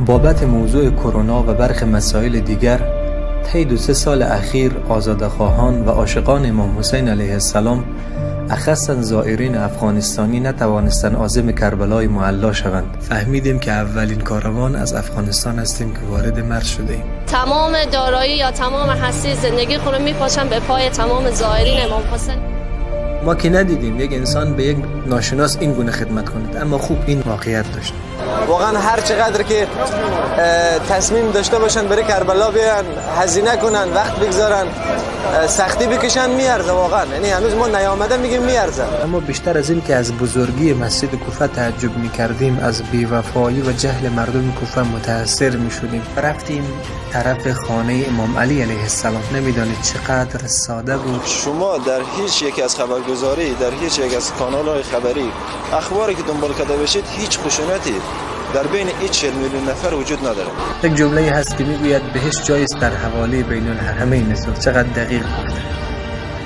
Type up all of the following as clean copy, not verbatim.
بابت موضوع کرونا و برخی مسائل دیگر طی 2-3 سال اخیر آزادخواهان و عاشقان امام حسین علیه السلام اخصاً زائرین افغانستانی نتوانستند عازم کربلای معلا شوند. فهمیدیم که اولین کاروان از افغانستان هستیم که وارد مرز شده ایم. تمام دارایی یا تمام هستی زندگی خود رو میپاشن به پای تمام زائرین امام حسین. ما که ندیدیم یک انسان به یک ناشناس این گونه خدمت کند، اما خوب این واقعیت داشت. واقعا هر چقدر که تصمیم داشته باشن برای کربلا بیان، هزینه کنن، وقت بگذارن، سختی بکشن، میارزه واقعا. یعنی هنوز ما نیامده میگیم میارزه. اما بیشتر از این که از بزرگی مسجد کوفه تعجب میکردیم، از بی‌وفایی و جهل مردم کوفه متاثر میشدیم. رفتیم طرف خانه امام علی علیه السلام. نمیدانید چقدر ساده بود. شما در هیچ یک از خبرگزاری، در هیچ یک از کانال‌های خبری اخباری که دنبال کرده باشید، هیچ خشونتی در بین این 40 میلیون نفر وجود نداره. یک جمله هست که میگوید بهشت جایی است در حوالی بین الحرمین. چقدر دقیق گفته.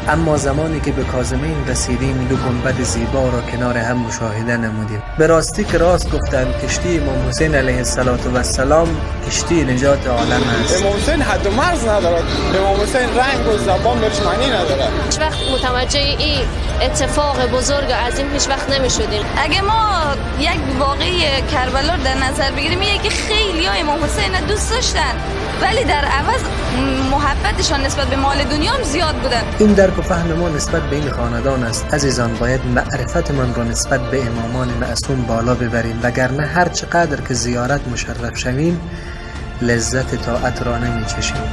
اما زمانی که به کاظمین رسیدیم، 2 گنبد زیبا را کنار هم مشاهده نمودیم. به راستی که راست گفتند، کشتی امام حسین علیه السلام کشتی نجات عالم است. امام حسین حد و مرز ندارد. امام حسین رنگ و زبان برش معنی ندارد. هیچ وقت متوجه این اتفاق بزرگ و عظیم هیچ وقت نمیشدیم. اگه ما یک واقعی کربلا رو در نظر بگیریم، میگه که خیلی ها امام حسین دوست داشتن، ولی در عوض محبتشان نسبت به مال دنیا هم زیاد بودن. این درک و فهم ما نسبت به این خاندان است. عزیزان، باید معرفتمان را نسبت به امامان معصوم بالا ببریم، وگرنه هر چقدر که زیارت مشرف شویم لذت طاعت را نمی چشیم.